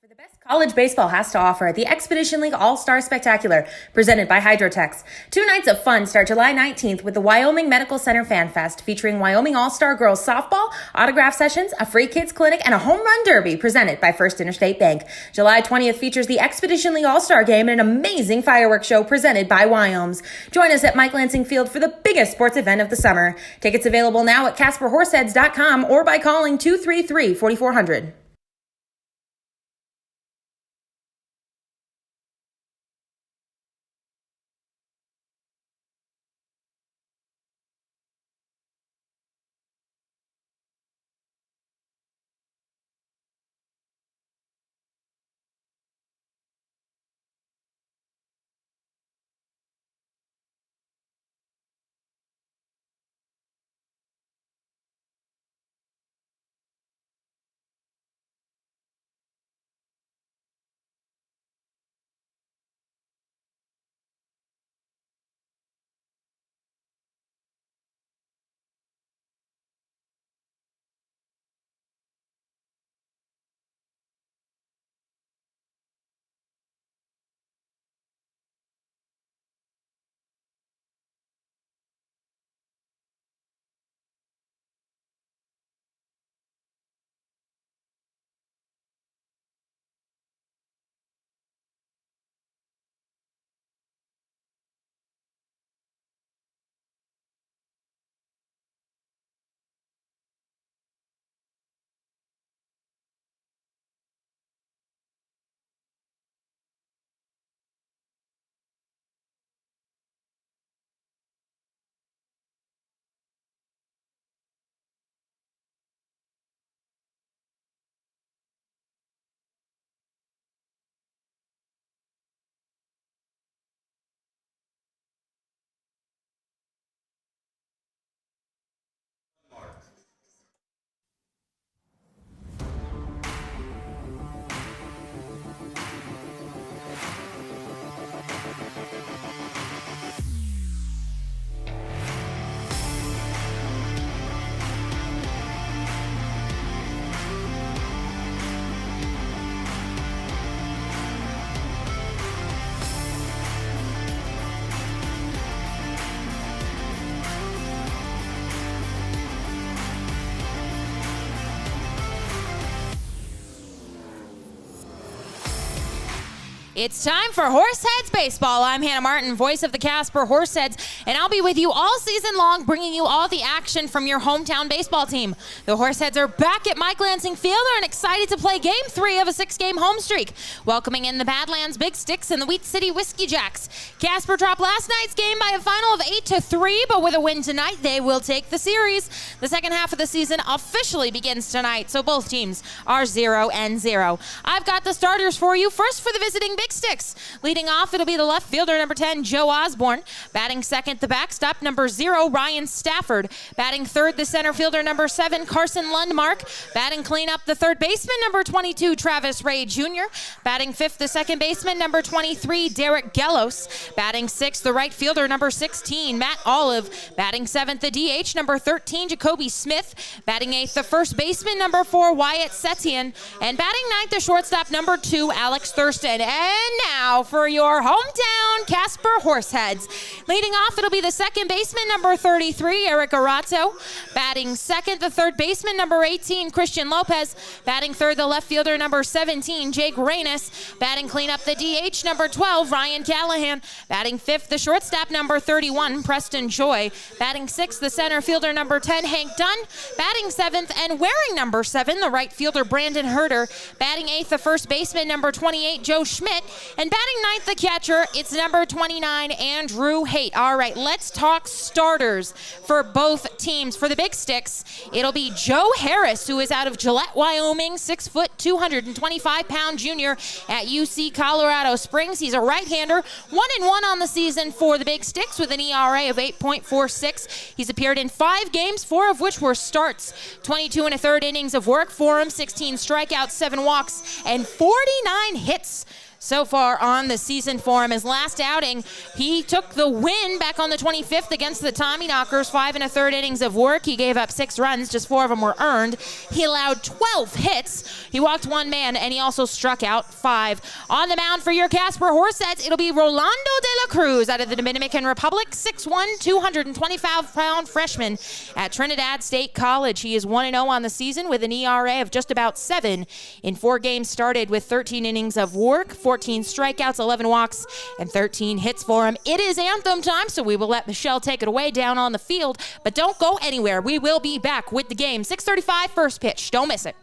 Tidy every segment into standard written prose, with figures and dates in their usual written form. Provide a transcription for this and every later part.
For the best college baseball has to offer, the Expedition League All-Star Spectacular, presented by Hydrotex. 2 nights of fun start July 19th with the Wyoming Medical Center Fan Fest, featuring Wyoming All-Star Girls Softball, autograph sessions, a free kids clinic, and a home run derby presented by First Interstate Bank. July 20th features the Expedition League All-Star Game and an amazing fireworks show presented by Wyoms. Join us at Mike Lansing Field for the biggest sports event of the summer. Tickets available now at CasperHorseheads.com or by calling 233-4400. It's time for Horseheads Baseball. I'm Hannah Martin, voice of the Casper Horseheads, and I'll be with you all season long, bringing you all the action from your hometown baseball team. The Horseheads are back at Mike Lansing Field and excited to play Game 3 of a 6-game home streak, welcoming in the Badlands Big Sticks and the Wheat City Whiskey Jacks. Casper dropped last night's game by a final of 8-3, but with a win tonight, they will take the series. The second half of the season officially begins tonight, so both teams are 0-0. I've got the starters for you. First, for the visiting Big Sticks. Leading off, it'll be the left fielder, number 10, Joe Osborne. Batting second, the backstop, number 0, Ryan Stafford. Batting third, the center fielder, number 7, Carson Lundmark. Batting cleanup, the third baseman, number 22, Travis Ray Jr. Batting fifth, the second baseman, number 23, Derek Gellos. Batting sixth, the right fielder, number 16, Matt Olive. Batting seventh, the DH, number 13, Jacoby Smith. Batting eighth, the first baseman, number 4, Wyatt Setien. And batting ninth, the shortstop, number 2, Alex Thurston. And now for your hometown Casper Horseheads. Leading off, it'll be the second baseman, number 33, Eric Arato. Batting second, the third baseman, number 18, Christian Lopez. Batting third, the left fielder, number 17, Jake Reynes. Batting cleanup, the DH, number 12, Ryan Callahan. Batting fifth, the shortstop, number 31, Preston Joy. Batting sixth, the center fielder, number 10, Hank Dunn. Batting seventh and wearing number 7, the right fielder, Brandon Herter. Batting eighth, the first baseman, number 28, Joe Schmidt. And batting ninth, the catcher, it's number 29, Andrew Haight. All right, let's talk starters for both teams. For the Big Sticks, it'll be Joe Harris, who is out of Gillette, Wyoming, 6 foot, 225-pound junior at UC Colorado Springs. He's a right-hander, 1-1 on the season for the Big Sticks with an ERA of 8.46. He's appeared in 5 games, 4 of which were starts. 22 1/3 innings of work for him, 16 strikeouts, 7 walks, and 49 hits. so far on the season for him. His last outing, he took the win back on the 25th against the Tommyknockers, 5 1/3 innings of work. He gave up 6 runs, just 4 of them were earned. He allowed 12 hits. He walked 1 man, and he also struck out 5. On the mound for your Casper Horseheads, it'll be Rolando de la Cruz out of the Dominican Republic, 6'1", 225-pound freshman at Trinidad State College. He is 1-0 on the season with an ERA of just about 7 in 4 games started with 13 innings of work, 14 strikeouts, 11 walks, and 13 hits for him. It is anthem time, so we will let Michelle take it away down on the field, but don't go anywhere. We will be back with the game. 6:35 first pitch. Don't miss it.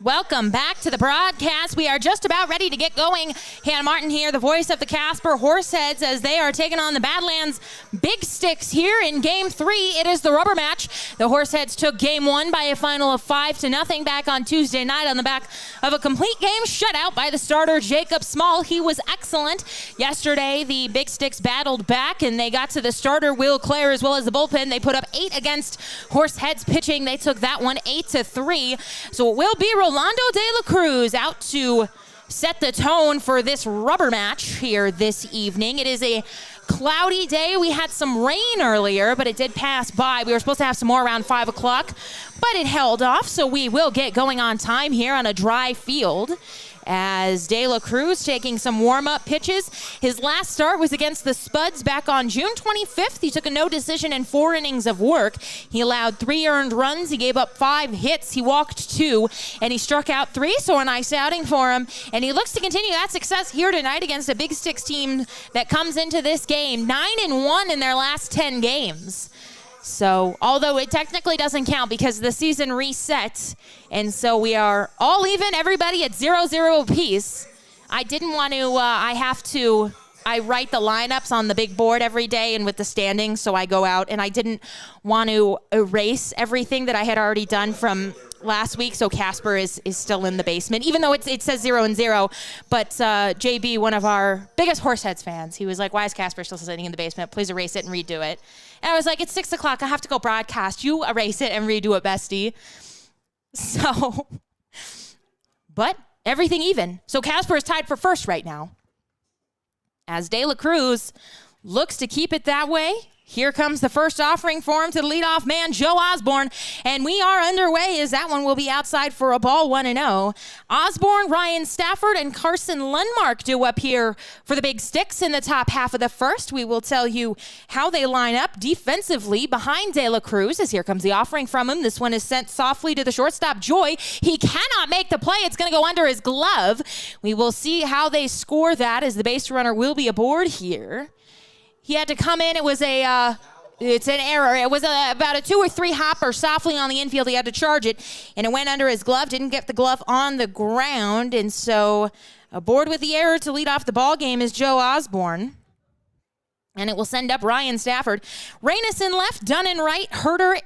Welcome back to the broadcast. We are just about ready to get going. Hannah Martin here, the voice of the Casper Horseheads, as they are taking on the Badlands Big Sticks here in Game 3. It is the rubber match. The Horseheads took Game 1 by a final of 5-0 back on Tuesday night on the back of a complete game shutout by the starter, Jacob Small. He was excellent. Yesterday, the Big Sticks battled back, and they got to the starter, Will Clare, as well as the bullpen. They put up 8 against Horseheads pitching. They took that one 8-3. So it will be Rolando de la Cruz out to set the tone for this rubber match here this evening. It is a cloudy day. We had some rain earlier, but it did pass by. We were supposed to have some more around 5 o'clock, but it held off, so we will get going on time here on a dry field. As De La Cruz taking some warm-up pitches. His last start was against the Spuds back on June 25th. He took a no decision in 4 innings of work. He allowed 3 earned runs. He gave up 5 hits. He walked 2, and he struck out 3, so a nice outing for him. And he looks to continue that success here tonight against a Big Sticks team that comes into this game 9-1 in their last 10 games. So, although it technically doesn't count because the season resets, and so we are all even, everybody at 0-0 apiece. I didn't want to, I write the lineups on the big board every day and with the standings, so I go out, and I didn't want to erase everything that I had already done from last week, so Casper is still in the basement, even though it says 0-0. But JB, one of our biggest Horseheads fans, he was like, why is Casper still sitting in the basement? Please erase it and redo it. And I was like, it's 6 o'clock. I have to go broadcast. You erase it and redo it, bestie. So, but everything even. So Casper is tied for first right now, as De La Cruz looks to keep it that way. Here comes the first offering for him to the leadoff man, Joe Osborne. And we are underway as that one will be outside for a ball, 1-0. Osborne, Ryan Stafford, and Carson Lundmark do up here for the Big Sticks in the top half of the first. We will tell you how they line up defensively behind De La Cruz as here comes the offering from him. This one is sent softly to the shortstop, Joy. He cannot make the play. It's going to go under his glove. We will see how they score that as the base runner will be aboard here. He had to come in. It was it's an error. It was about a 2 or 3 hopper softly on the infield. He had to charge it, and it went under his glove. Didn't get the glove on the ground, and so aboard with the error to lead off the ball game is Joe Osborne. And it will send up Ryan Stafford. Reynes in left, Dunn in right, Herder,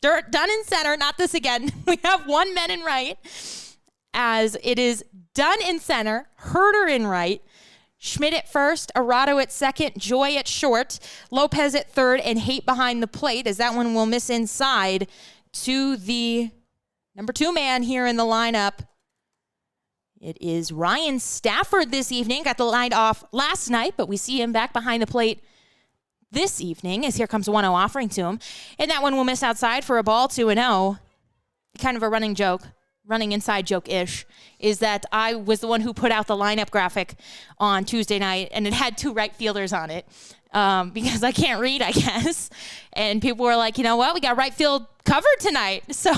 Dunn in center. Not this again. We have one man in right, as it is Dunn in center, Herder in right, Schmidt at first, Arado at second, Joy at short, Lopez at third, and Haight behind the plate as that one will miss inside to the number 2 man here in the lineup. It is Ryan Stafford this evening. Got the line off last night, but we see him back behind the plate this evening as here comes 1-0 offering to him. And that one will miss outside for a ball, 2-0. Kind of a running inside joke-ish, is that I was the one who put out the lineup graphic on Tuesday night, and it had 2 right fielders on it because I can't read, I guess. And people were like, you know what? We got right field covered tonight. So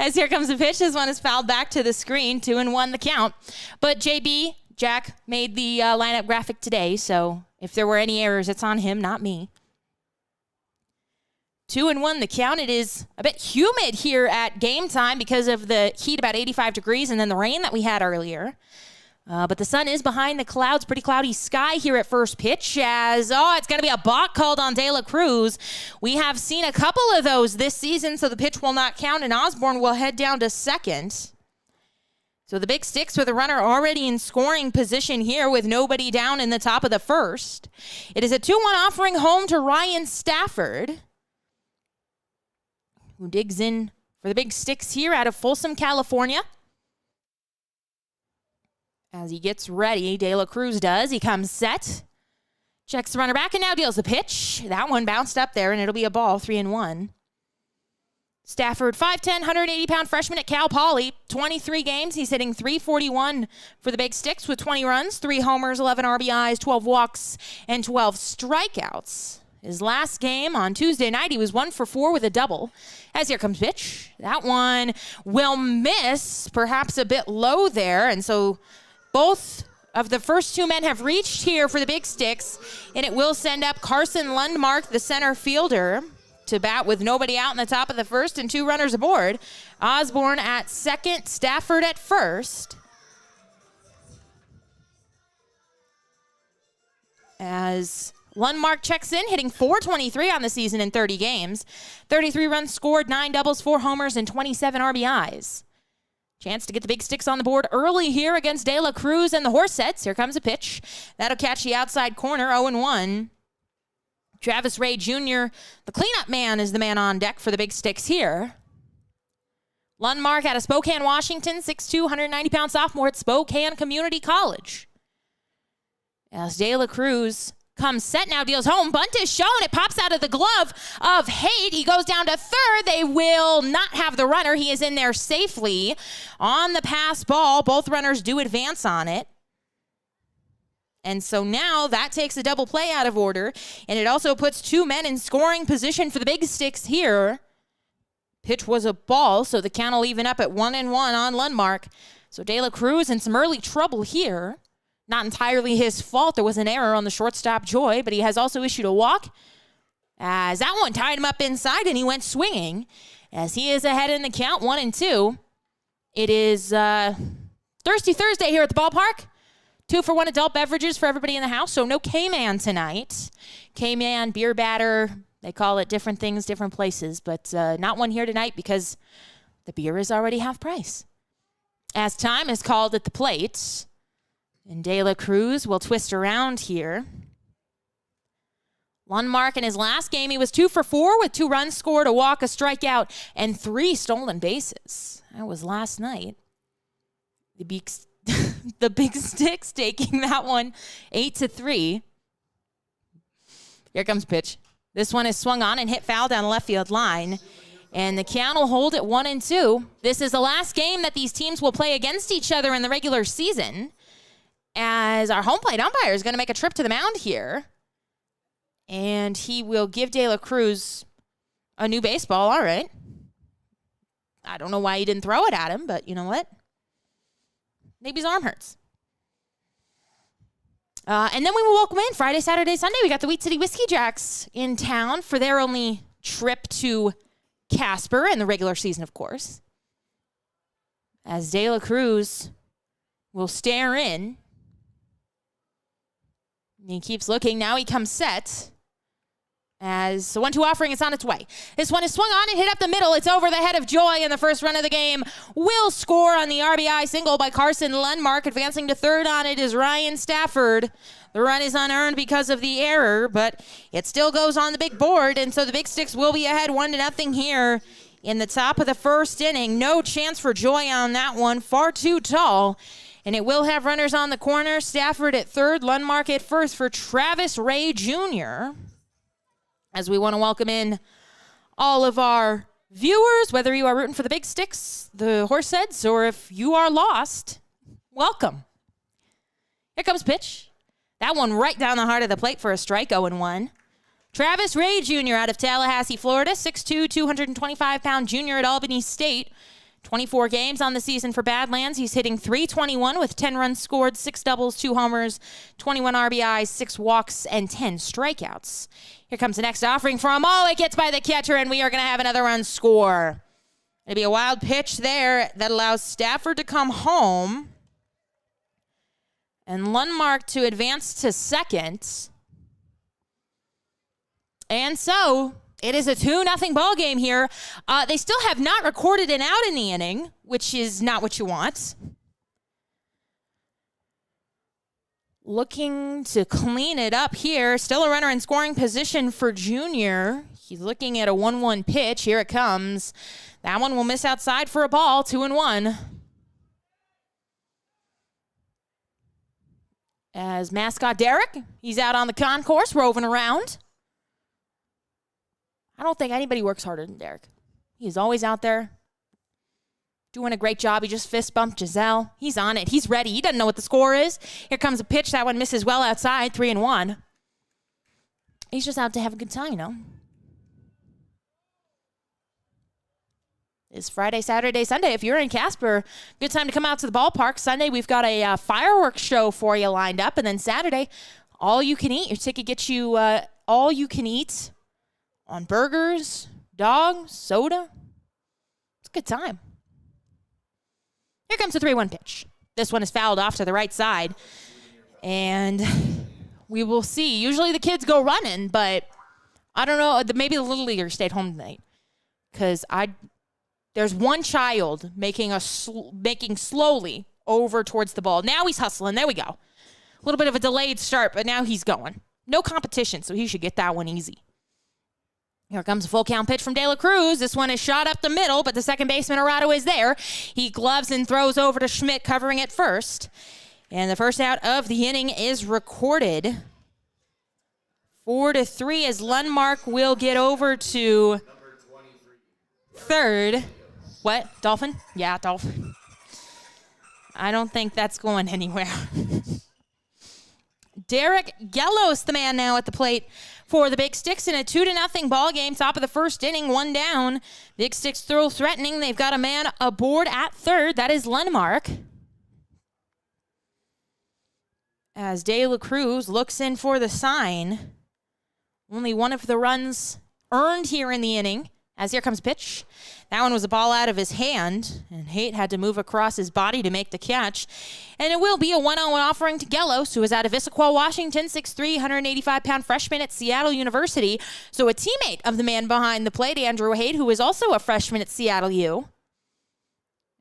as here comes the pitch, this one is fouled back to the screen, 2-1 the count. But Jack made the lineup graphic today, so if there were any errors, it's on him, not me. 2-1 the count. It is a bit humid here at game time because of the heat, about 85 degrees, and then the rain that we had earlier. But the sun is behind the clouds. Pretty cloudy sky here at first pitch as, it's going to be a balk called on De La Cruz. We have seen a couple of those this season, so the pitch will not count, and Osborne will head down to second. So the Big Sticks with a runner already in scoring position here with nobody down in the top of the first. It is a 2-1 offering home to Ryan Stafford, who digs in for the Big Sticks here out of Folsom, California. As he gets ready, De La Cruz does. He comes set, checks the runner back, and now deals the pitch. That one bounced up there, and it'll be a ball, 3-1. Stafford, 5'10", 180-pound freshman at Cal Poly. 23 games. He's hitting .341 for the Big Sticks with 20 runs, 3 homers, 11 RBIs, 12 walks, and 12 strikeouts. His last game on Tuesday night, he was 1 for 4 with a double. As here comes pitch. That one will miss, perhaps a bit low there. And so both of the first 2 men have reached here for the Big Sticks. And it will send up Carson Lundmark, the center fielder, to bat with nobody out in the top of the first and 2 runners aboard. Osborne at second, Stafford at first. As Lundmark checks in, hitting .423 on the season in 30 games. 33 runs scored, 9 doubles, 4 homers, and 27 RBIs. Chance to get the Big Sticks on the board early here against De La Cruz and the Horseheads. Here comes a pitch. That'll catch the outside corner, 0-1. Travis Ray Jr., the cleanup man, is the man on deck for the Big Sticks here. Lundmark out of Spokane, Washington, 6'2", 190-pound sophomore at Spokane Community College. As De La Cruz comes set now, deals home. Bunt is shown. It pops out of the glove of Haight. He goes down to third. They will not have the runner. He is in there safely on the pass ball. Both runners do advance on it. And so now that takes a double play out of order. And it also puts 2 men in scoring position for the Big Sticks here. Pitch was a ball, so the count will even up at 1-1 on Lundmark. So De La Cruz in some early trouble here. Not entirely his fault. There was an error on the shortstop, Joy, but he has also issued a walk as that one tied him up inside and he went swinging as he is ahead in the count, 1-2. It is Thirsty Thursday here at the ballpark. 2 for 1 adult beverages for everybody in the house, so no K-Man tonight. K-Man, beer batter, they call it different things, different places, but not one here tonight because the beer is already half price. As time is called at the plate, and De La Cruz will twist around here. Lundmark in his last game, he was 2 for 4 with 2 runs scored, a walk, a strikeout, and 3 stolen bases. That was last night. The Big Sticks taking that one 8-3. Here comes pitch. This one is swung on and hit foul down the left field line. And the count will hold at 1-2. This is the last game that these teams will play against each other in the regular season, as our home plate umpire is going to make a trip to the mound here. And he will give De La Cruz a new baseball. All right. I don't know why he didn't throw it at him, but you know what? Maybe his arm hurts. And then we will welcome in Friday, Saturday, Sunday. We got the Wheat City Whiskey Jacks in town for their only trip to Casper in the regular season, of course. As De La Cruz will stare in. He keeps looking. Now he comes set. As the 1-2 offering is on its way. This one is swung on and hit up the middle. It's over the head of Joy in the first run of the game. Will score on the RBI single by Carson Lundmark. Advancing to third on it is Ryan Stafford. The run is unearned because of the error, but it still goes on the big board, and so the Big Sticks will be ahead 1-0 here in the top of the first inning. No chance for Joy on that one. Far too tall. And it will have runners on the corner. Stafford at third, Lundmark at first for Travis Ray Jr., as we want to welcome in all of our viewers, whether you are rooting for the Big Sticks, the Horseheads, or if you are lost, welcome. Here comes pitch. That one right down the heart of the plate for a strike, 0-1. Travis Ray Jr. out of Tallahassee, Florida, 6'2", 225-pound junior at Albany State. 24 games on the season for Badlands. He's hitting .321 with 10 runs scored, 6 doubles, 2 homers, 21 RBIs, 6 walks, and 10 strikeouts. Here comes the next offering from, it gets by the catcher, and we are going to have another run score. It'll be a wild pitch there that allows Stafford to come home and Lundmark to advance to second. And so it is a 2-0 ball game here. They still have not recorded an out in the inning, which is not what you want. Looking to clean it up here. Still a runner in scoring position for Junior. He's looking at a 1-1 pitch. Here it comes. That one will miss outside for a ball. 2-1. As mascot Derek, he's out on the concourse roving around. I don't think anybody works harder than Derek. He's always out there doing a great job. He just fist bumped Giselle. He's on it. He's ready. He doesn't know what the score is. Here comes a pitch. That one misses well outside. 3-1. He's just out to have a good time, you know. It's Friday, Saturday, Sunday. If you're in Casper, good time to come out to the ballpark. Sunday, we've got a fireworks show for you lined up. And then Saturday, all you can eat. Your ticket gets you all you can eat on burgers, dogs, soda. It's a good time. Here comes the 3-1 pitch. This one is fouled off to the right side. And we will see. Usually the kids go running, but I don't know. Maybe the Little Leaguers stayed home tonight. Because there's one child making slowly over towards the ball. Now he's hustling. There we go. A little bit of a delayed start, but now he's going. No competition, so he should get that one easy. Here comes a full count pitch from De La Cruz. This one is shot up the middle, but the second baseman, Arado, is there. He gloves and throws over to Schmidt, covering it first. And the first out of the inning is recorded. 4-3 as Lundmark will get over to third. What? Dolphin? Yeah, Dolphin. I don't think that's going anywhere. Derek Gellos, the man now at the plate for the Big Sticks in a 2-0 ball game. Top of the first inning, 1 down. Big Sticks throw threatening. They've got a man aboard at third. That is Lundmark. As De La Cruz looks in for the sign. Only one of the runs earned here in the inning. As here comes pitch. That one was a ball out of his hand, and Haight had to move across his body to make the catch. And it will be a 1-0 offering to Gellos, who is out of Issaquah, Washington, 6'3", 185-pound freshman at Seattle University. So a teammate of the man behind the plate, Andrew Haight, who is also a freshman at Seattle U.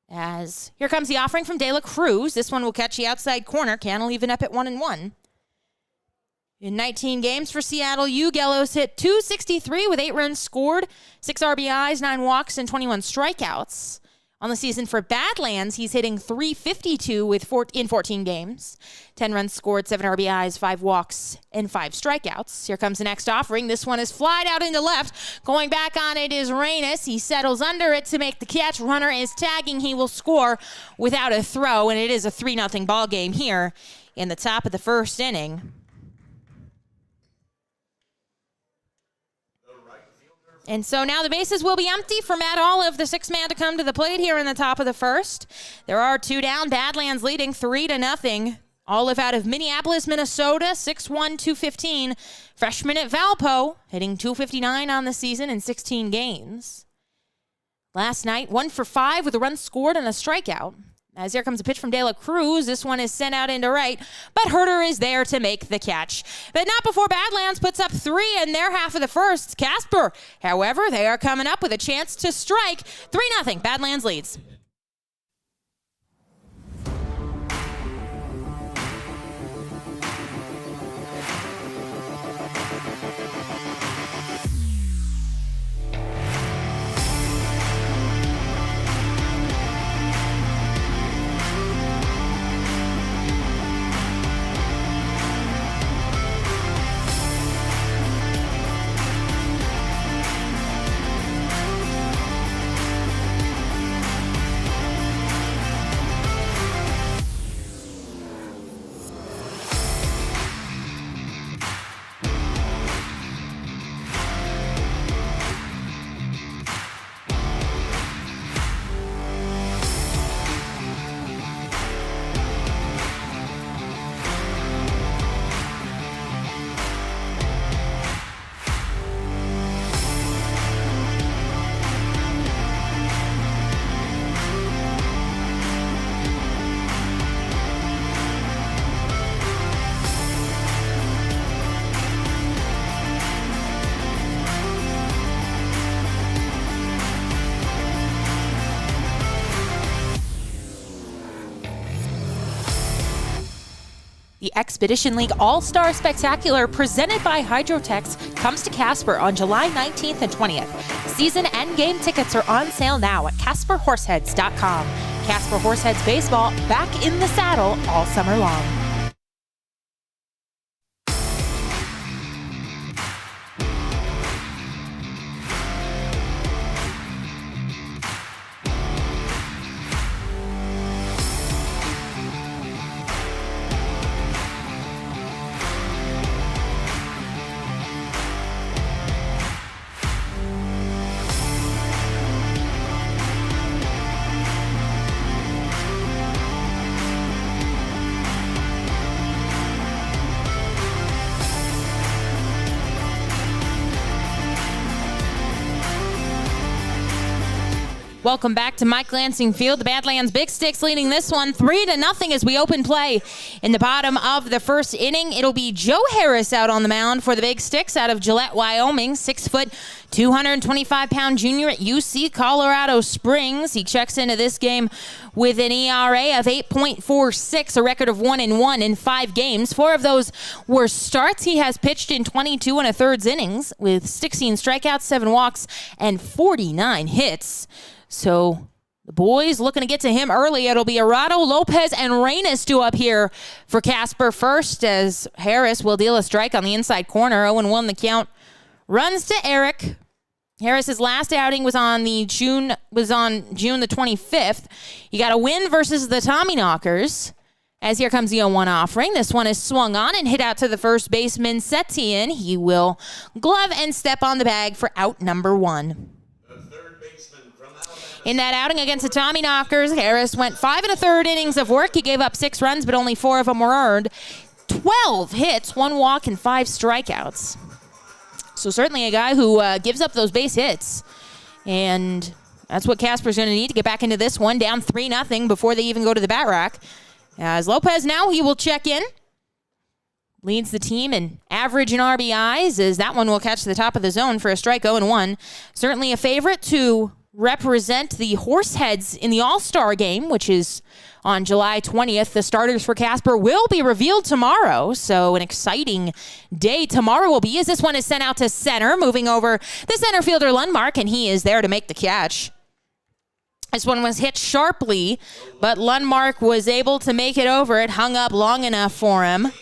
As here comes the offering from De La Cruz. This one will catch the outside corner. Cannell even up at 1-1. In 19 games for Seattle U, Gellos hit .263 with 8 runs scored, 6 RBIs, 9 walks, and 21 strikeouts. On the season for Badlands, he's hitting .352 in 14 games. 10 runs scored, 7 RBIs, 5 walks, and 5 strikeouts. Here comes the next offering. This one is flied out into left. Going back on it is Reynes. He settles under it to make the catch. Runner is tagging. He will score without a throw, and it is a 3-0 ball game here in the top of the first inning. And so now the bases will be empty for Matt Olive, the sixth man to come to the plate here in the top of the first. There are 2 down. Badlands leading 3-0. Olive out of Minneapolis, Minnesota, 6'1", 215. Freshman at Valpo, hitting .259 on the season in 16 games. Last night, 1 for 5 with a run scored and a strikeout. As here comes a pitch from De La Cruz. This one is sent out into right, but Herter is there to make the catch. But not before Badlands puts up 3 in their half of the first. Casper, however, they are coming up with a chance to strike. 3-0, Badlands leads. The Expedition League All-Star Spectacular presented by Hydrotex comes to Casper on July 19th and 20th. Season and game tickets are on sale now at CasperHorseheads.com. Casper Horseheads Baseball back in the saddle all summer long. Welcome back to Mike Lansing Field. The Badlands Big Sticks leading this one 3-0 as we open play in the bottom of the first inning. It'll be Joe Harris out on the mound for the Big Sticks out of Gillette, Wyoming. 6 foot, 225-pound junior at UC Colorado Springs. He checks into this game with an ERA of 8.46, a record of 1-1 in 5 games. 4 of those were starts. He has pitched in 22 1/3 innings with 16 strikeouts, 7 walks, and 49 hits. So the boys looking to get to him early. It'll be Arado, Lopez, and Reynes due up here for Casper first, as Harris will deal a strike on the inside corner. 0-1 the count. Runs to Eric. Harris's last outing was on June the 25th. He got a win versus the Tommyknockers. As here comes the 0-1 offering. This one is swung on and hit out to the first baseman, Setien. He will glove and step on the bag for out number 1. In that outing against the Tommyknockers, Harris went 5 1/3 innings of work. He gave up 6 runs, but only 4 of them were earned. 12 hits, 1 walk, and 5 strikeouts. So certainly a guy who gives up those base hits. And that's what Casper's going to need to get back into this one, down 3-0 before they even go to the bat rack. As Lopez now, he will check in. Leads the team in average and RBIs, as that one will catch the top of the zone for a strike, 0-1. Certainly a favorite to represent the Horseheads in the All-Star game, which is on July 20th. The starters for Casper will be revealed tomorrow, so an exciting day tomorrow will be as this one is sent out to center, moving over the center fielder Lundmark, and he is there to make the catch. This one was hit sharply, but Lundmark was able to make it over. It hung up long enough for him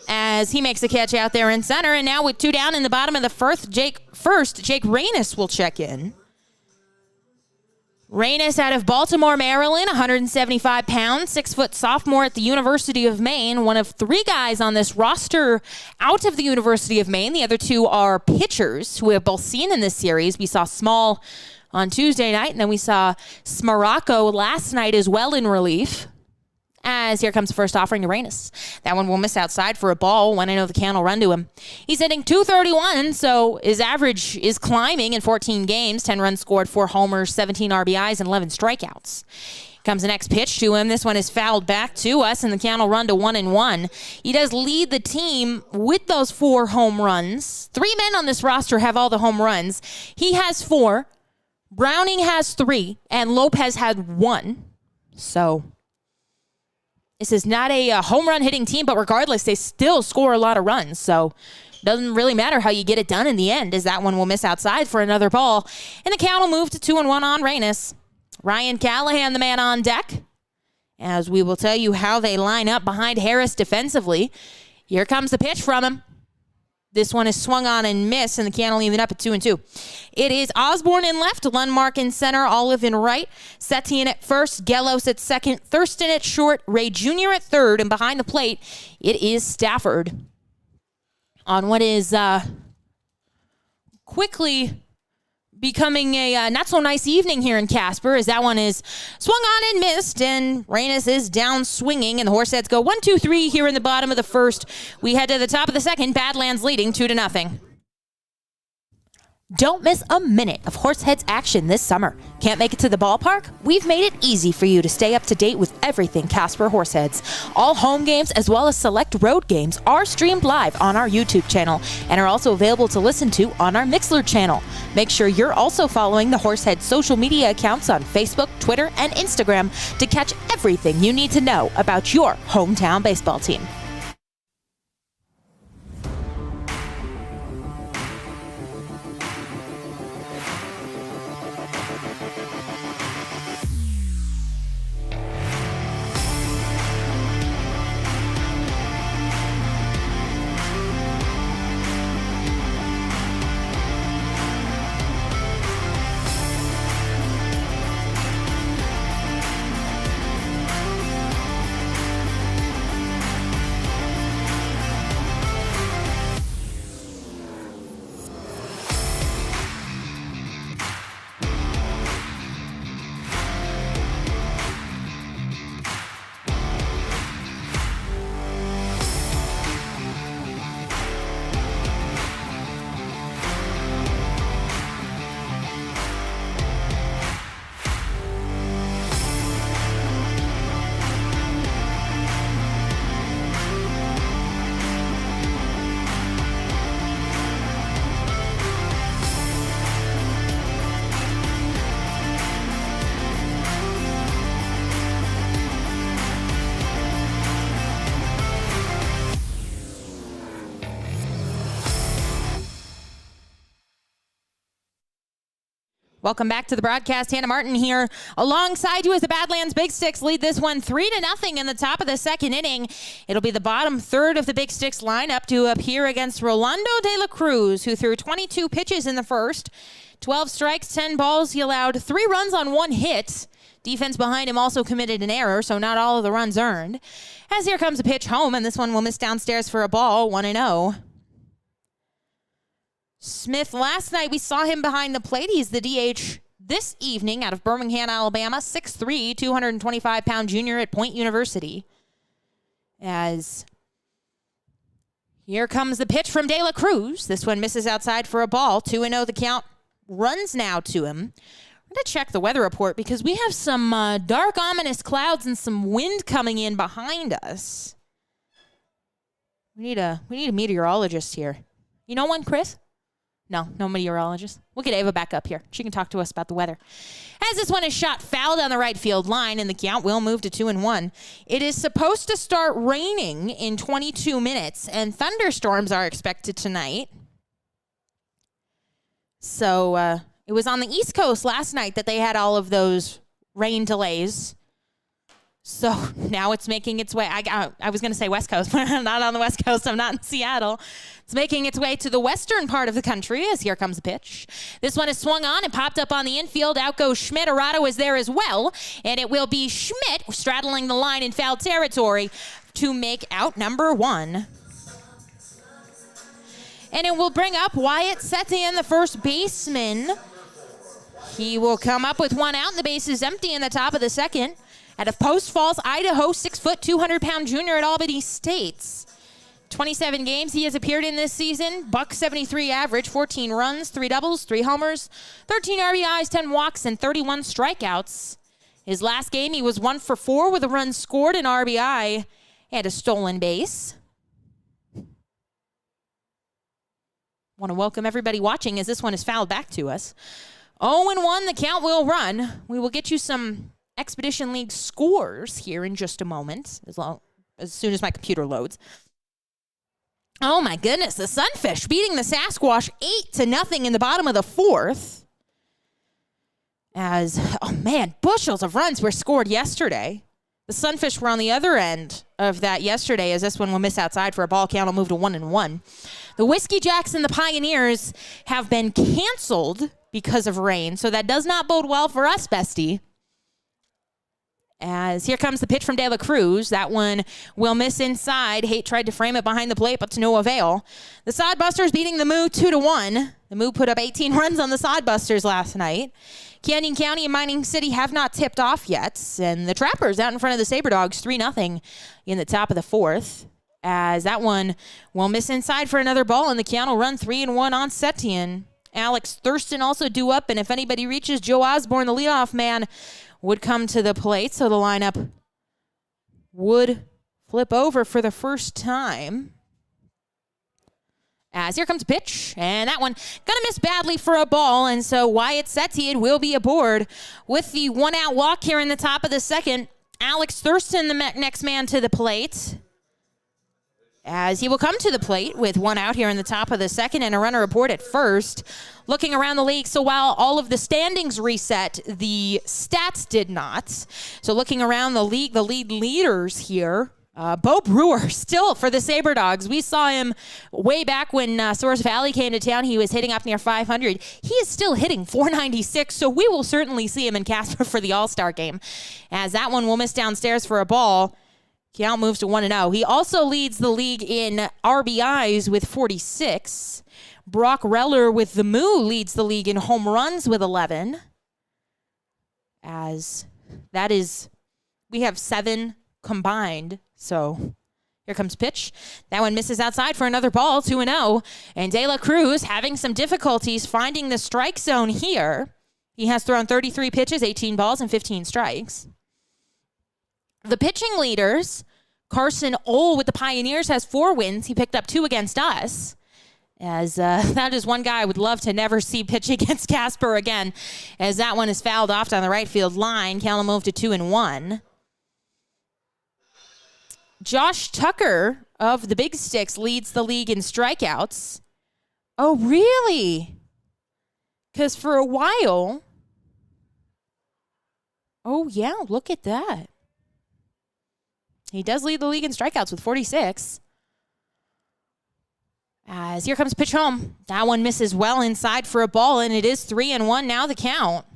as he makes a catch out there in center. And now with 2 down in the bottom of the Jake Reynes will check in. Reynes out of Baltimore, Maryland, 175 pounds, 6-foot sophomore at the University of Maine. One of 3 guys on this roster out of the University of Maine. The other 2 are pitchers who we have both seen in this series. We saw Small on Tuesday night, and then we saw Smaracco last night as well in relief. As here comes the first offering to Reynes. That one will miss outside for a ball. When I know the count will run to him. He's hitting .231, so his average is climbing in 14 games. 10 runs scored, 4 homers, 17 RBIs, and 11 strikeouts. Comes the next pitch to him. This one is fouled back to us, and the count will run to 1-1. He does lead the team with those 4 home runs. 3 men on this roster have all the home runs. He has 4. Browning has 3, and Lopez had 1. So this is not a home run hitting team, but regardless, they still score a lot of runs. So it doesn't really matter how you get it done in the end, as that one will miss outside for another ball. And the count will move to 2-1 on Reynes. Ryan Callahan, the man on deck, as we will tell you how they line up behind Harris defensively. Here comes the pitch from him. This one is swung on and missed, and the count will leave it up at 2-2. It is Osborne in left, Lundmark in center, Olive in right, Setien at first, Gelos at second, Thurston at short, Ray Jr. at third, and behind the plate, it is Stafford. On what is quickly becoming a not-so-nice evening here in Casper, as that one is swung on and missed, and Reynes is down swinging, and the Horseheads go 1-2-3 here in the bottom of the first. We head to the top of the second, Badlands leading 2-0. Don't miss a minute of Horseheads action this summer. Can't make it to the ballpark? We've made it easy for you to stay up to date with everything Casper Horseheads. All home games as well as select road games are streamed live on our YouTube channel and are also available to listen to on our Mixlr channel. Make sure you're also following the Horseheads social media accounts on Facebook, Twitter, and Instagram to catch everything you need to know about your hometown baseball team. Welcome back to the broadcast. Hannah Martin here alongside you as the Badlands Big Sticks lead this one 3-0 in the top of the second inning. It'll be the bottom third of the Big Sticks lineup to appear against Rolando De La Cruz, who threw 22 pitches in the first. 12 strikes, 10 balls. He allowed 3 runs on 1 hit. Defense behind him also committed an error, so not all of the runs earned. As here comes a pitch home, and this one will miss downstairs for a ball, 1-0. Smith, last night we saw him behind the plate. He's the DH this evening out of Birmingham, Alabama, 6'3", 225-pound junior at Point University. As here comes the pitch from De La Cruz. This one misses outside for a ball, 2-0 the count. Runs now to him. I'm going to check the weather report because we have some dark, ominous clouds and some wind coming in behind us. We need a meteorologist here. You know one, Chris? No meteorologist. We'll get Ava back up here. She can talk to us about the weather. As this one is shot foul down the right field line, and the count will move to 2-1. It is supposed to start raining in 22 minutes, and thunderstorms are expected tonight. So It was on the East Coast last night that they had all of those rain delays. So now it's making its way. I was going to say West Coast, but I'm not on the West Coast. I'm not in Seattle. It's making its way to the western part of the country as here comes the pitch. This one is swung on and popped up on the infield. Out goes Schmidt. Arado is there as well. And it will be Schmidt straddling the line in foul territory to make out number 1. And it will bring up Wyatt Setien, the first baseman. He will come up with 1 out, and the base is empty in the top of the second. Out of Post Falls, Idaho, 6', 200-pound junior at Albany States. 27 games he has appeared in this season. .73 average, 14 runs, 3 doubles, 3 homers, 13 RBIs, 10 walks, and 31 strikeouts. His last game, he was 1 for 4 with a run scored, an RBI, and a stolen base. Want to welcome everybody watching as this one is fouled back to us. 0-1, the count will run. We will get you some Expedition League scores here in just a moment, as soon as my computer loads. Oh my goodness, the Sunfish beating the Sasquatch 8-0 in the bottom of the 4th. Bushels of runs were scored yesterday. The Sunfish were on the other end of that yesterday, as this one will miss outside for a ball. Count will move to 1-1. The Whiskey Jacks and the Pioneers have been canceled because of rain, so that does not bode well for us, bestie. As here comes the pitch from De La Cruz. That one will miss inside. Haight tried to frame it behind the plate, but to no avail. The Sodbusters beating the Moo 2-1. The Moo put up 18 runs on the Sodbusters last night. Canyon County and Mining City have not tipped off yet. And the Trappers out in front of the Sabre Dogs 3-0 in the top of the 4th. As that one will miss inside for another ball, and the count will run 3-1 on Setien. Alex Thurston also due up, and if anybody reaches, Joe Osborne, the leadoff man, would come to the plate, so the lineup would flip over for the first time. As here comes a pitch, and that one gonna miss badly for a ball, and so Wyatt Setien will be aboard with the 1-out walk here in the top of the second. Alex Thurston, the next man to the plate, as he will come to the plate with 1 out here in the top of the second and a runner aboard at first. Looking around the league, so while all of the standings reset, the stats did not. So looking around the league, the lead leaders here, Bo Brewer still for the Sabre Dogs. We saw him way back when Source Valley came to town. He was hitting up near 500. He is still hitting 496, so we will certainly see him in Casper for the All-Star game. As that one will miss downstairs for a ball. Count moves to 1-0. He also leads the league in RBIs with 46. Brock Reller with the Moo leads the league in home runs with 11. As that is, we have 7 combined. So here comes pitch. That one misses outside for another ball, 2-0. And De La Cruz having some difficulties finding the strike zone here. He has thrown 33 pitches, 18 balls, and 15 strikes. The pitching leaders, Carson Ohl with the Pioneers has 4 wins. He picked up 2 against us. As that is one guy I would love to never see pitch against Casper again, as that one is fouled off down the right field line. Count will move to 2-1. Josh Tucker of the Big Sticks leads the league in strikeouts. Oh, really? Because for a while... Oh, yeah, look at that. He does lead the league in strikeouts with 46. As here comes pitch home. That one misses well inside for a ball, and it is 3-1 now the count.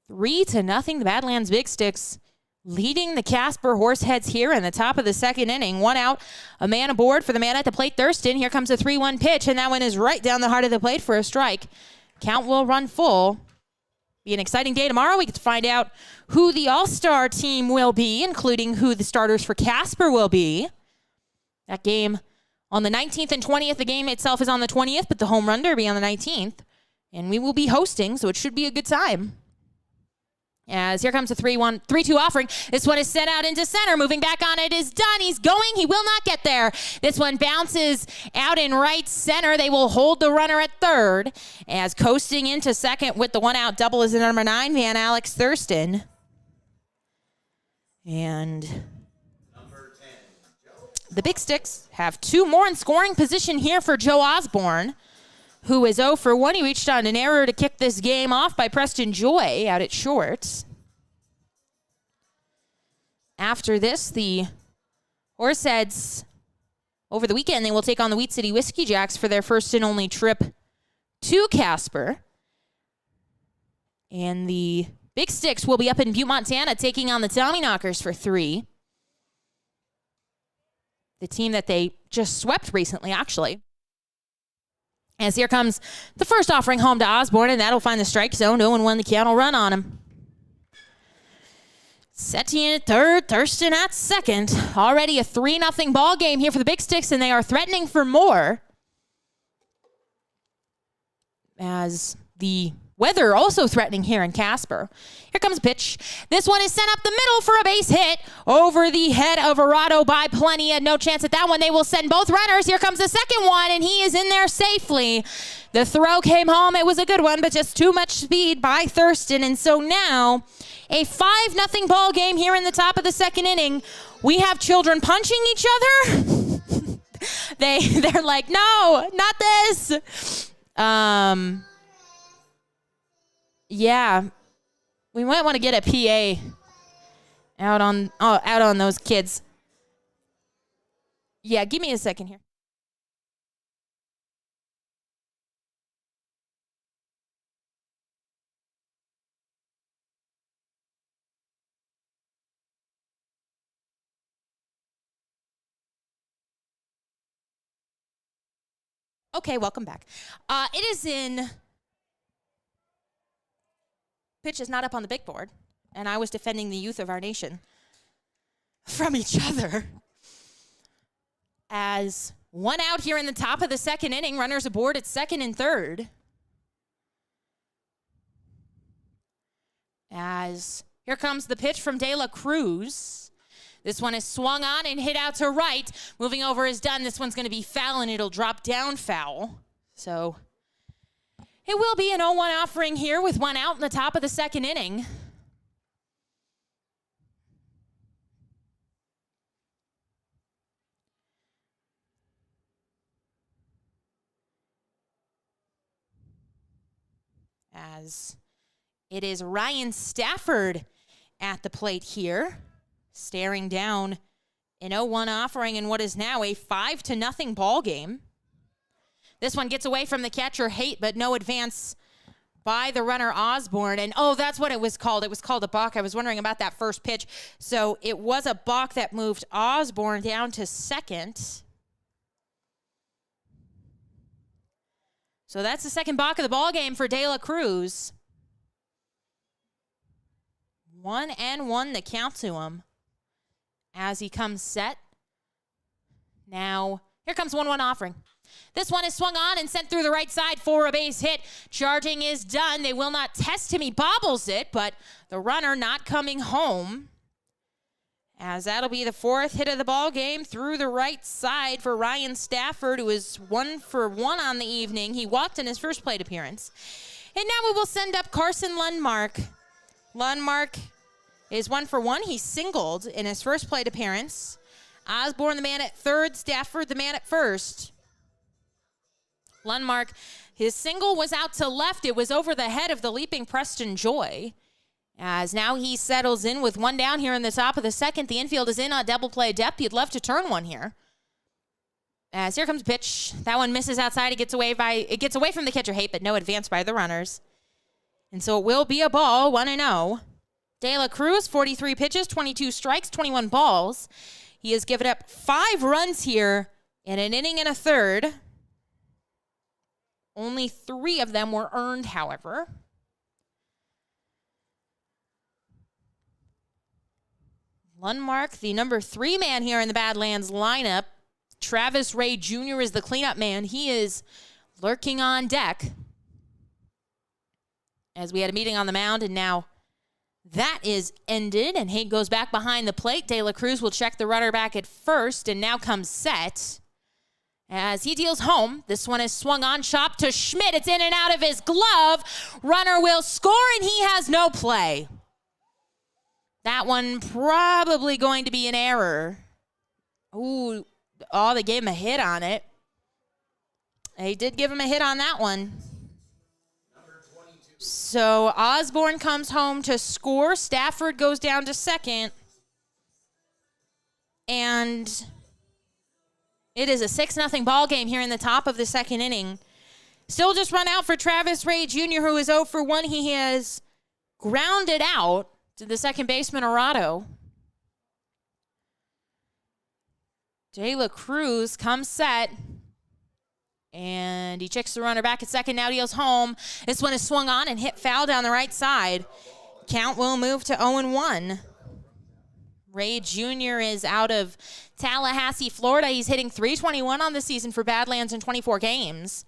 Three to nothing, the Badlands Big Sticks leading the Casper Horseheads here in the top of the second inning. 1 out, a man aboard for the man at the plate, Thurston. Here comes a 3-1 pitch, and that one is right down the heart of the plate for a strike. Count will run full. Be an exciting day tomorrow. We get to find out who the All-Star team will be, including who the starters for Casper will be. That game on the 19th and 20th. The game itself is on the 20th, but the home run derby on the 19th. And we will be hosting, so it should be a good time. As here comes a 3-2 offering. This one is sent out into center. Moving back on it is done. He's going. He will not get there. This one bounces out in right center. They will hold the runner at third. As coasting into second with the 1-out double is the number 9 man, Alex Thurston. And the Big Sticks have 2 more in scoring position here for Joe Osborne, who is 0 for 1. He reached on an error to kick this game off by Preston Joy out at short. After this, the Horseheads, over the weekend, they will take on the Wheat City Whiskey Jacks for their first and only trip to Casper. And the Big Sticks will be up in Butte, Montana, taking on the Tommyknockers for 3. The team that they just swept recently, actually. As here comes the first offering home to Osborne, and that'll find the strike zone. 0-1 the count will run on him. Setting at third, Thurston at second. Already a 3-0 ball game here for the Big Sticks, and they are threatening for more. As the weather also threatening here in Casper. Here comes a pitch. This one is sent up the middle for a base hit over the head of Arado by plenty. Had no chance at that one. They will send both runners. Here comes the second one, and he is in there safely. The throw came home. It was a good one, but just too much speed by Thurston. And so now a 5-0 ball game here in the top of the second inning. We have children punching each other. They're like, no, not this. Yeah, we might want to get a PA out on those kids. Yeah, give me a second here. Okay, welcome back. It is in... Pitch is not up on the big board, and I was defending the youth of our nation from each other. As one out here in the top of the second inning, runners aboard at second and third. As here comes the pitch from De La Cruz. This one is swung on and hit out to right. Moving over is done. This one's going to be foul, and it'll drop down foul. So it will be an 0-1 offering here with one out in the top of the second inning. As it is Ryan Stafford at the plate here, staring down an 0-1 offering in what is now a 5-0 ball game. This one gets away from the catcher, Haight, but no advance by the runner, Osborne. And, oh, that's what it was called. It was called a balk. I was wondering about that first pitch. So it was a balk that moved Osborne down to second. So that's the second balk of the ball game for De La Cruz. 1-1 the count to him as he comes set. Now, here comes 1-1 offering. This one is swung on and sent through the right side for a base hit. Charging is done. They will not test him. He bobbles it, but the runner not coming home. As that'll be the fourth hit of the ball game through the right side for Ryan Stafford, who is 1 for 1 on the evening. He walked in his first plate appearance. And now we will send up Carson Lundmark. Lundmark is 1 for 1. He singled in his first plate appearance. Osborne, the man at third. Stafford, the man at first. Lundmark, his single was out to left. It was over the head of the leaping Preston Joy. As now he settles in with one down here in the top of the second. The infield is in on double play depth. He'd love to turn one here. As here comes pitch. That one misses outside. It gets away from the catcher, Haight, but no advance by the runners. And so it will be a ball, 1-0. De La Cruz, 43 pitches, 22 strikes, 21 balls. He has given up 5 runs here in an inning and a third. Only 3 of them were earned, however. Lundmark, the number 3 man here in the Badlands lineup. Travis Ray Jr. is the cleanup man. He is lurking on deck. As we had a meeting on the mound, and now that is ended, and Haight goes back behind the plate. De La Cruz will check the runner back at first, and now comes set. As he deals home, this one is swung on, chopped to Schmidt. It's in and out of his glove. Runner will score, and he has no play. That one probably going to be an error. Ooh, they gave him a hit on it. They did give him a hit on that one. So Osborne comes home to score. Stafford goes down to second. And it is a 6-0 ball game here in the top of the second inning. Still just run out for Travis Ray Jr., who is 0 for 1. He has grounded out to the second baseman, Arado. De La Cruz comes set. And he checks the runner back at second. Now deals home. This one is swung on and hit foul down the right side. Count will move to 0-1. Ray Jr. is out of Tallahassee, Florida. He's hitting .321 on the season for Badlands in 24 games.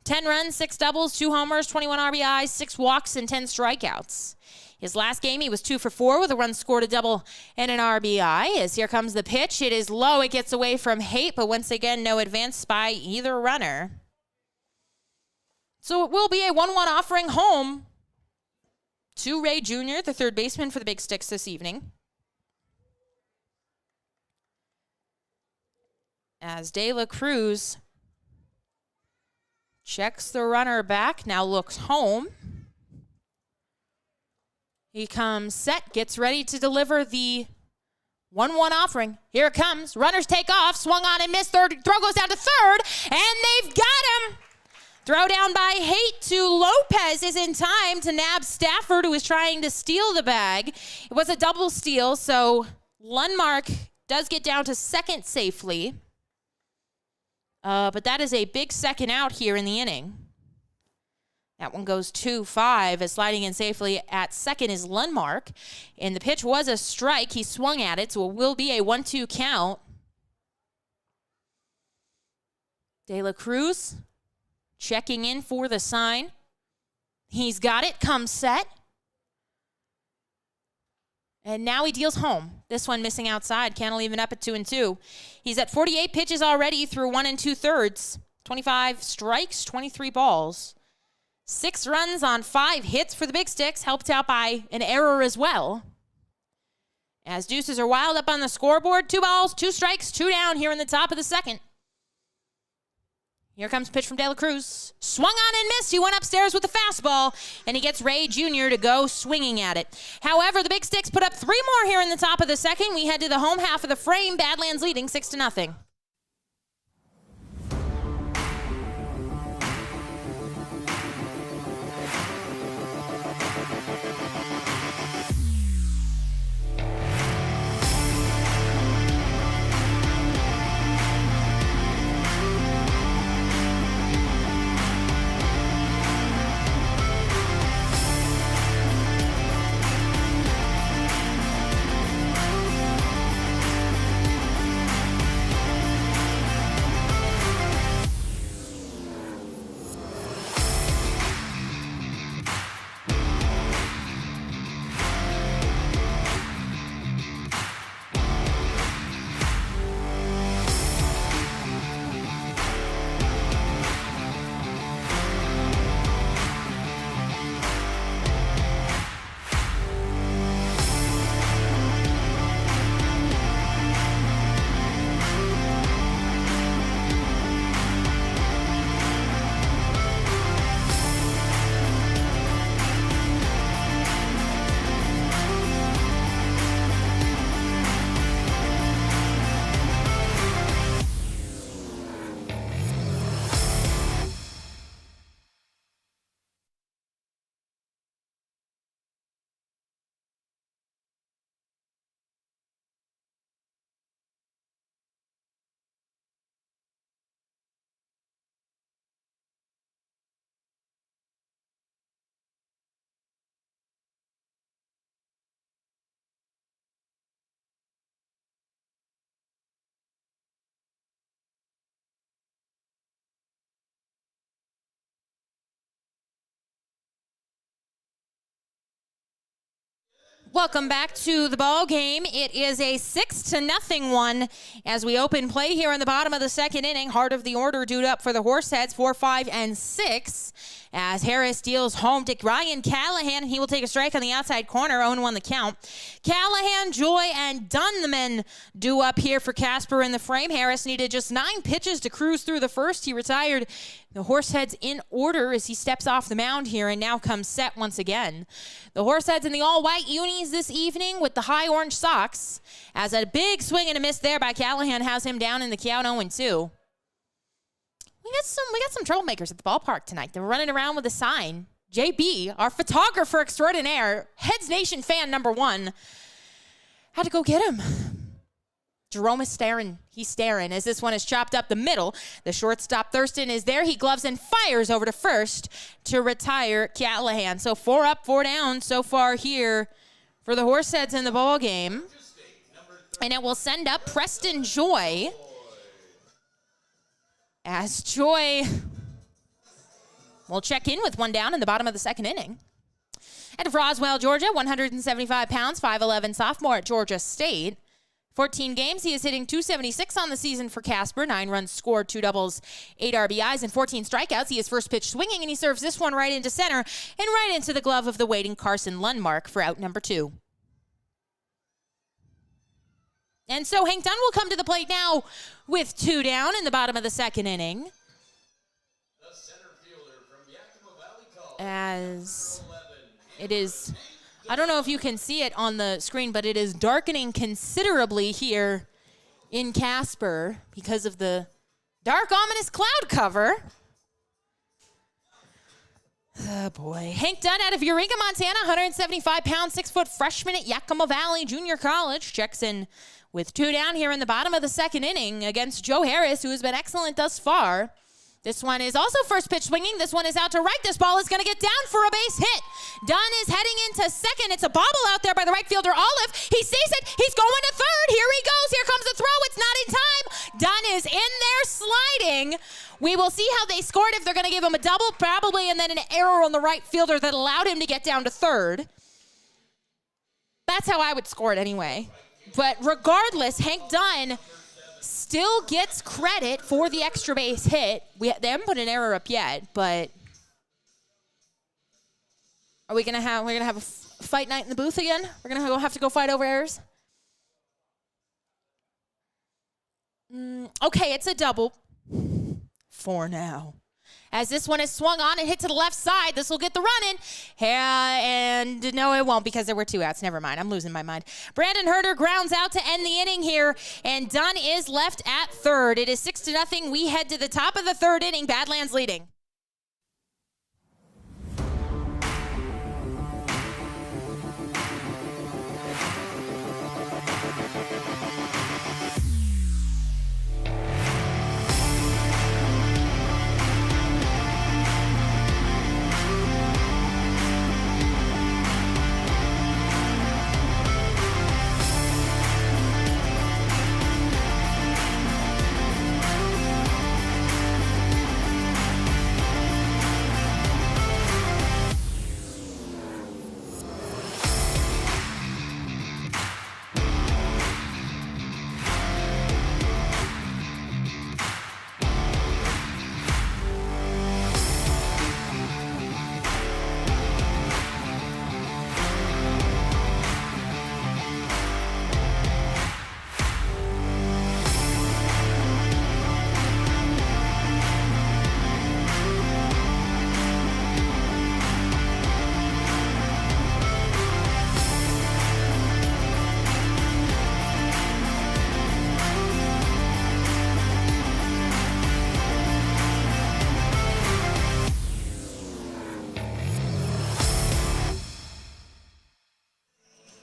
10 runs, 6 doubles, 2 homers, 21 RBIs, 6 walks, and 10 strikeouts. His last game, he was 2 for 4 with a run scored, a double, and an RBI. As here comes the pitch. It is low. It gets away from Haight, but once again, no advance by either runner. So it will be a 1-1 offering home to Ray Jr., the third baseman for the Big Sticks this evening. As De La Cruz checks the runner back, now looks home. He comes set, gets ready to deliver the 1-1 offering. Here it comes. Runners take off. Swung on and missed. Throw goes down to third, and they've got him. Throw down by Haight to Lopez is in time to nab Stafford, who was trying to steal the bag. It was a double steal, so Lundmark does get down to second safely. But that is a big second out here in the inning. That one goes 2-5 as sliding in safely at second is Lundmark. And the pitch was a strike. He swung at it, so it will be a 1-2 count. De La Cruz checking in for the sign. He's got it. Comes set. And now he deals home. This one missing outside. Cannell even up at 2-2. He's at 48 pitches already through 1 2/3. 25 strikes, 23 balls. 6 runs on 5 hits for the Big Sticks, helped out by an error as well. As deuces are wild up on the scoreboard, 2 balls, 2 strikes, 2 down here in the top of the second. Here comes a pitch from De La Cruz. Swung on and missed. He went upstairs with a fastball, and he gets Ray Jr. to go swinging at it. However, the Big Sticks put up 3 more here in the top of the second. We head to the home half of the frame. Badlands leading 6-0. Welcome back to the ball game. It is a 6-0 one as we open play here in the bottom of the second inning. Heart of the order due up for the Horseheads, 4, 5, and 6. As Harris deals home to Ryan Callahan, he will take a strike on the outside corner. 0-1 the count. Callahan, Joy, and Dunn, the men due up here for Casper in the frame. Harris needed just 9 pitches to cruise through the first. He retired. The Horseheads in order as he steps off the mound here and now comes set once again. The Horseheads in the all-white unis this evening with the high orange socks, as a big swing and a miss there by Callahan has him down in the count 0-2. We got some troublemakers at the ballpark tonight. They were running around with a sign. JB, our photographer extraordinaire, Heads Nation fan #1, had to go get him. Jerome is staring. He's staring as this one is chopped up the middle. The shortstop Thurston is there. He gloves and fires over to first to retire Callahan. So 4 up, 4 down so far here for the Horseheads in the ball game. And it will send up Preston Joy, as Joy will check in with one down in the bottom of the second inning. And of Roswell, Georgia, 175 pounds, 5'11", sophomore at Georgia State. 14 games, he is hitting .276 on the season for Casper. 9 runs scored, 2 doubles, 8 RBIs, and 14 strikeouts. He is first pitch swinging, and he serves this one right into center and right into the glove of the waiting Carson Lundmark for out number 2. And so Hank Dunn will come to the plate now with 2 down in the bottom of the second inning. The center fielder from Yakima Valley College, As it is, I don't know if you can see it on the screen, but it is darkening considerably here in Casper because of the dark, ominous cloud cover. Oh, boy. Hank Dunn out of Eureka, Montana, 175 pounds, 6 foot freshman at Yakima Valley Junior College. Checks in with 2 down here in the bottom of the second inning against Joe Harris, who has been excellent thus far. This one is also first pitch swinging. This one is out to right. This ball is going to get down for a base hit. Dunn is heading into second. It's a bobble out there by the right fielder, Olive. He sees it. He's going to third. Here he goes. Here comes the throw. It's not in time. Dunn is in there sliding. We will see how they scored, if they're going to give him a double, probably, and then an error on the right fielder that allowed him to get down to third. That's how I would score it anyway. But regardless, Hank Dunn still gets credit for the extra base hit. They haven't put an error up yet, but are we gonna have a fight night in the booth again? We're gonna have to go fight over errors. Okay, it's a double for now. As this one is swung on and hit to the left side, this will get the run in. And no, it won't, because there were 2 outs. Never mind. I'm losing my mind. Brandon Herder grounds out to end the inning here, and Dunn is left at third. It is 6-0. We head to the top of the third inning. Badlands leading.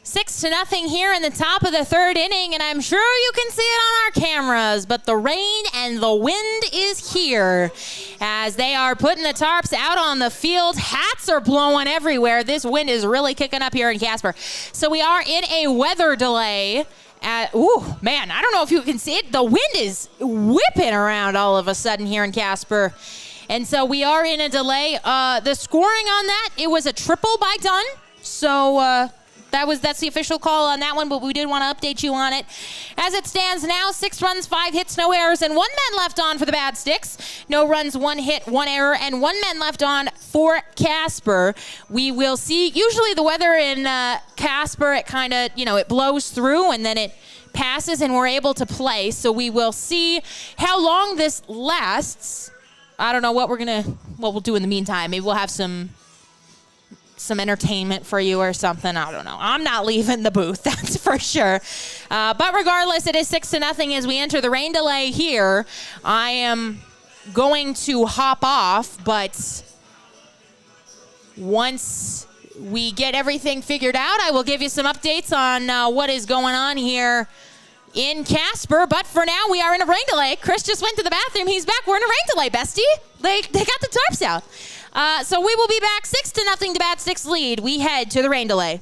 Six to nothing here in the top of the third inning, and I'm sure you can see it on our cameras, but the rain and the wind is here as they are putting the tarps out on the field. Hats are blowing everywhere. This wind is really kicking up here in Casper. So we are in a weather delay. Ooh, man, I don't know if you can see it. The wind is whipping around all of a sudden here in Casper. And so we are in a delay. The scoring on that, it was a triple by Dunn. So That's the official call on that one, but we did want to update you on it. As it stands now, 6 runs, 5 hits, no errors, and 1 man left on for the Bad Sticks. No runs, 1 hit, 1 error, and 1 man left on for Casper. We will see. Usually the weather in Casper, it kind of, it blows through and then it passes and we're able to play. So we will see how long this lasts. I don't know what we'll do in the meantime. Maybe we'll have some entertainment for you or something. I don't know. I'm not leaving the booth, that's for sure. But regardless, it is 6-0 as we enter the rain delay here. I am going to hop off, but once we get everything figured out, I will give you some updates on what is going on here in Casper. But for now, we are in a rain delay. Chris just went to the bathroom. He's back. We're in a rain delay, bestie. They got the tarps out. So we will be back 6-0 to Bad Sticks lead. We head to the rain delay.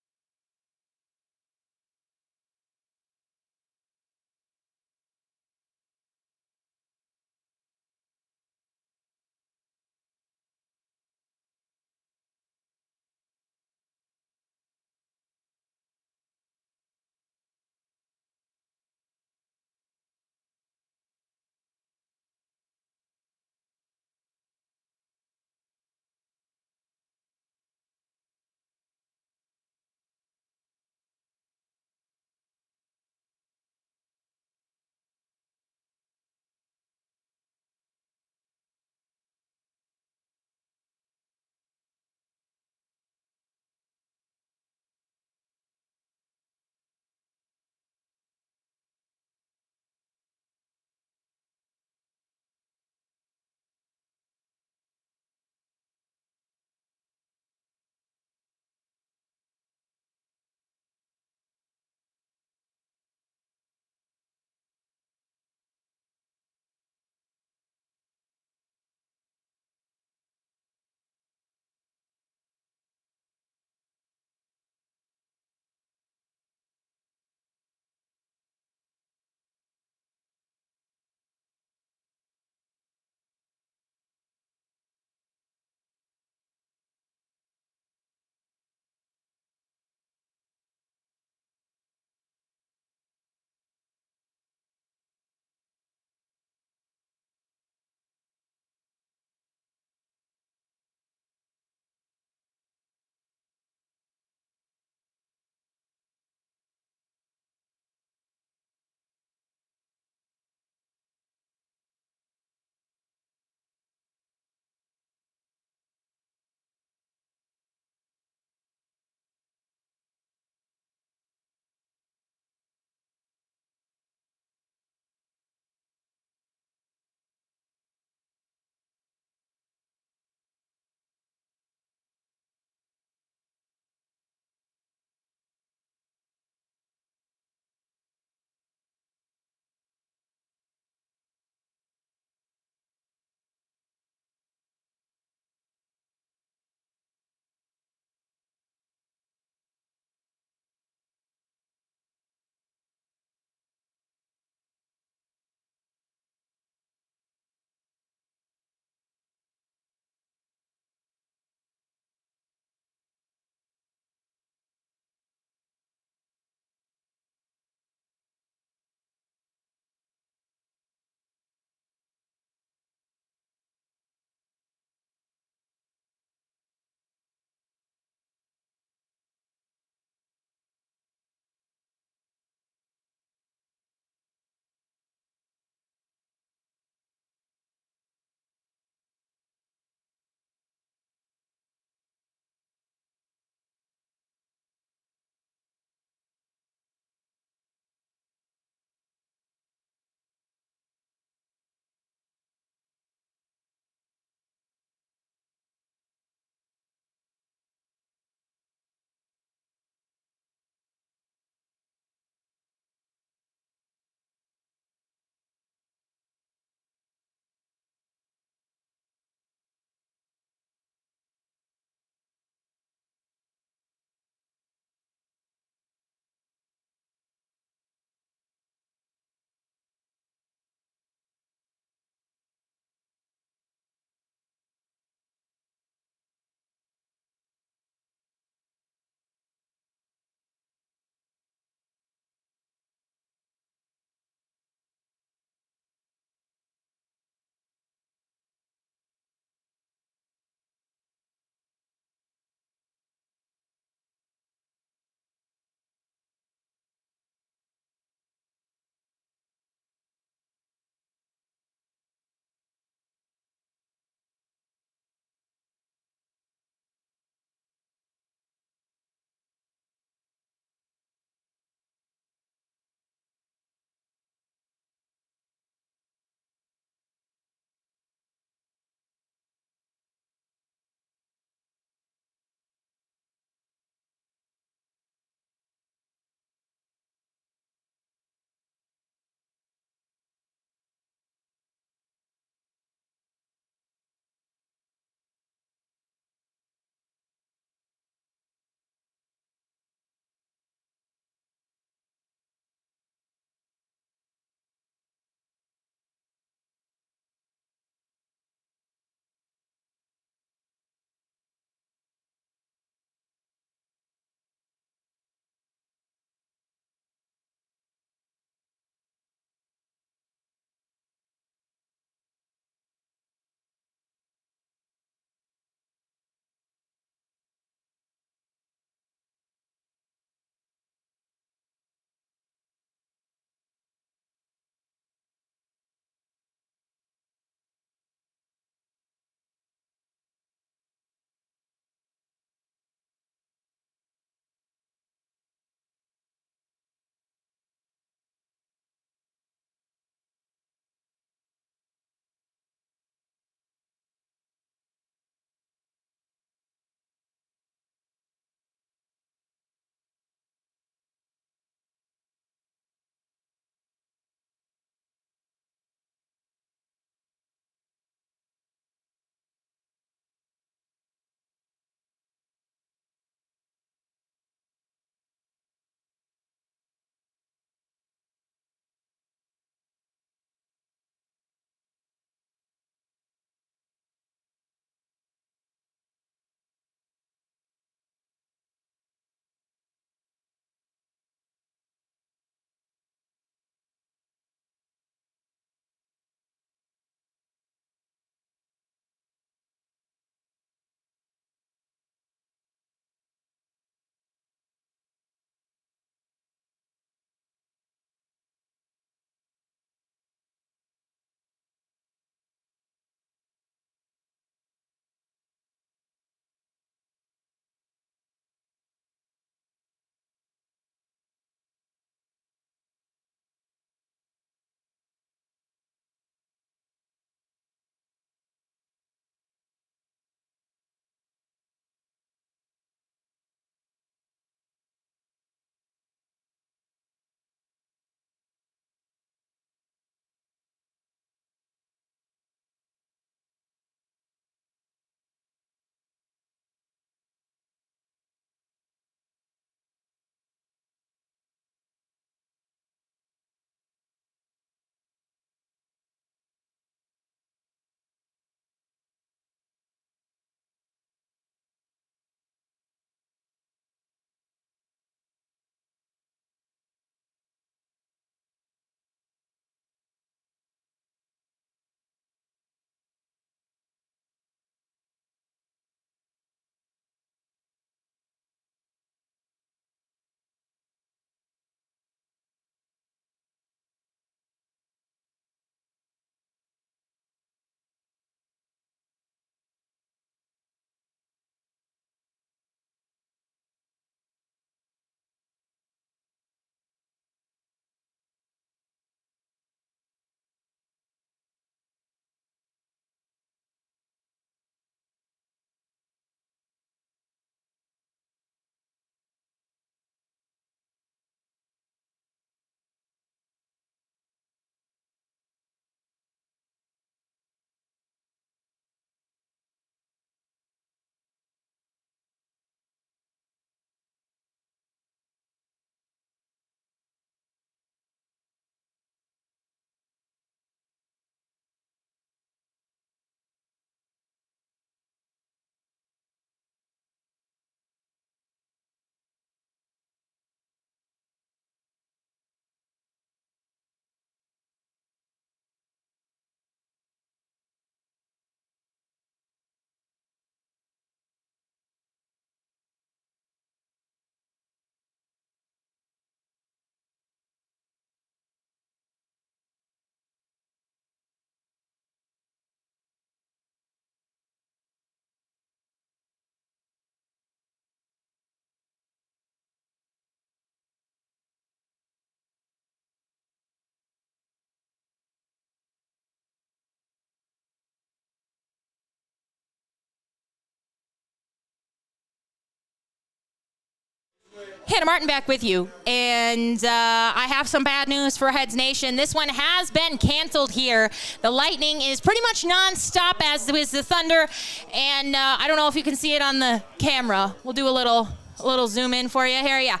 Hannah Martin back with you, and I have some bad news for Heads Nation. This one has been canceled here. The lightning is pretty much non-stop, as is the thunder, and I don't know if you can see it on the camera. We'll do a little zoom in for you here. Yeah,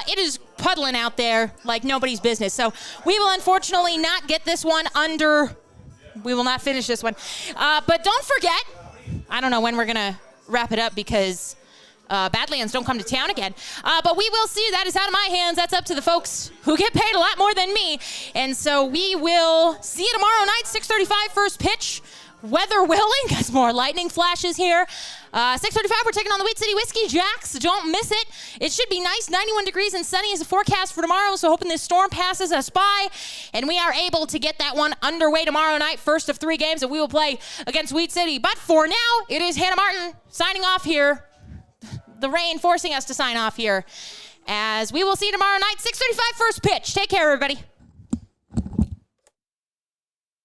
it is puddling out there like nobody's business. So we will unfortunately not get this one under. We will not finish this one, but don't forget. I don't know when we're gonna wrap it up because. Badlands don't come to town again. But we will see. That is out of my hands. That's up to the folks who get paid a lot more than me. And so we will see you tomorrow night, 6:35 first pitch. Weather willing, because more lightning flashes here. 6:35, we're taking on the Wheat City Whiskey Jacks. Don't miss it. It should be nice. 91 degrees and sunny is the forecast for tomorrow, so hoping this storm passes us by, and we are able to get that one underway tomorrow night, first of 3 games that we will play against Wheat City. But for now, it is Hannah Martin signing off here. The rain forcing us to sign off here, as we will see you tomorrow night, 6:35 first pitch. Take care, everybody.